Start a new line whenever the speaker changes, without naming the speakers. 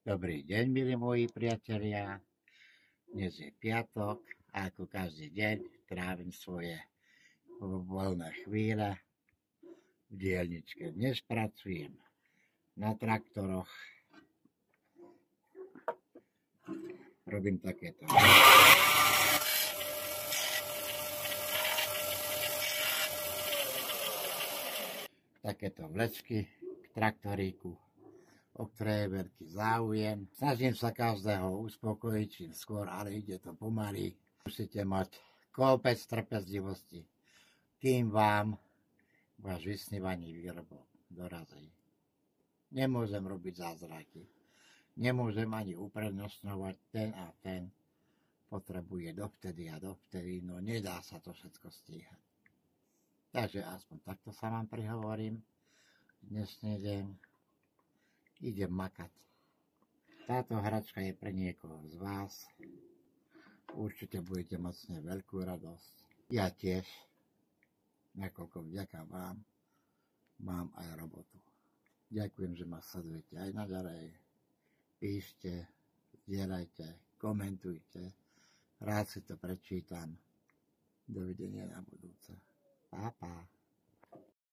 Dobrý deň, milí moji priatelia. Dnes je piatok a ako každý deň trávim svoje voľné chvíle v dielničke. Dnes pracujem na traktoroch. Robím takéto vlečky k traktoríku, o ktoré je veľký záujem. Snažím sa každého uspokojiť čím skôr, ale ide to pomaly. Musíte mať kopec trpezlivosti, kým vám váš vysnívaný výrobok dorazí. Nemôžem robiť zázraky. Nemôžem ani uprednostňovať ten a ten potrebuje dovtedy a dovtedy, no nedá sa to všetko stíhať. Takže aspoň takto sa vám prihovorím. Dnešný deň idem makať. Táto hračka je pre niekoho z vás. Určite budete mať s nej veľkú radosť. Ja tiež, nakoľko vďaka vám, mám aj robotu. Ďakujem, že ma sledujete aj naďalej. Píšte, zdieľajte, komentujte. Rád si to prečítam. Dovidenia na budúce. Pa, pa.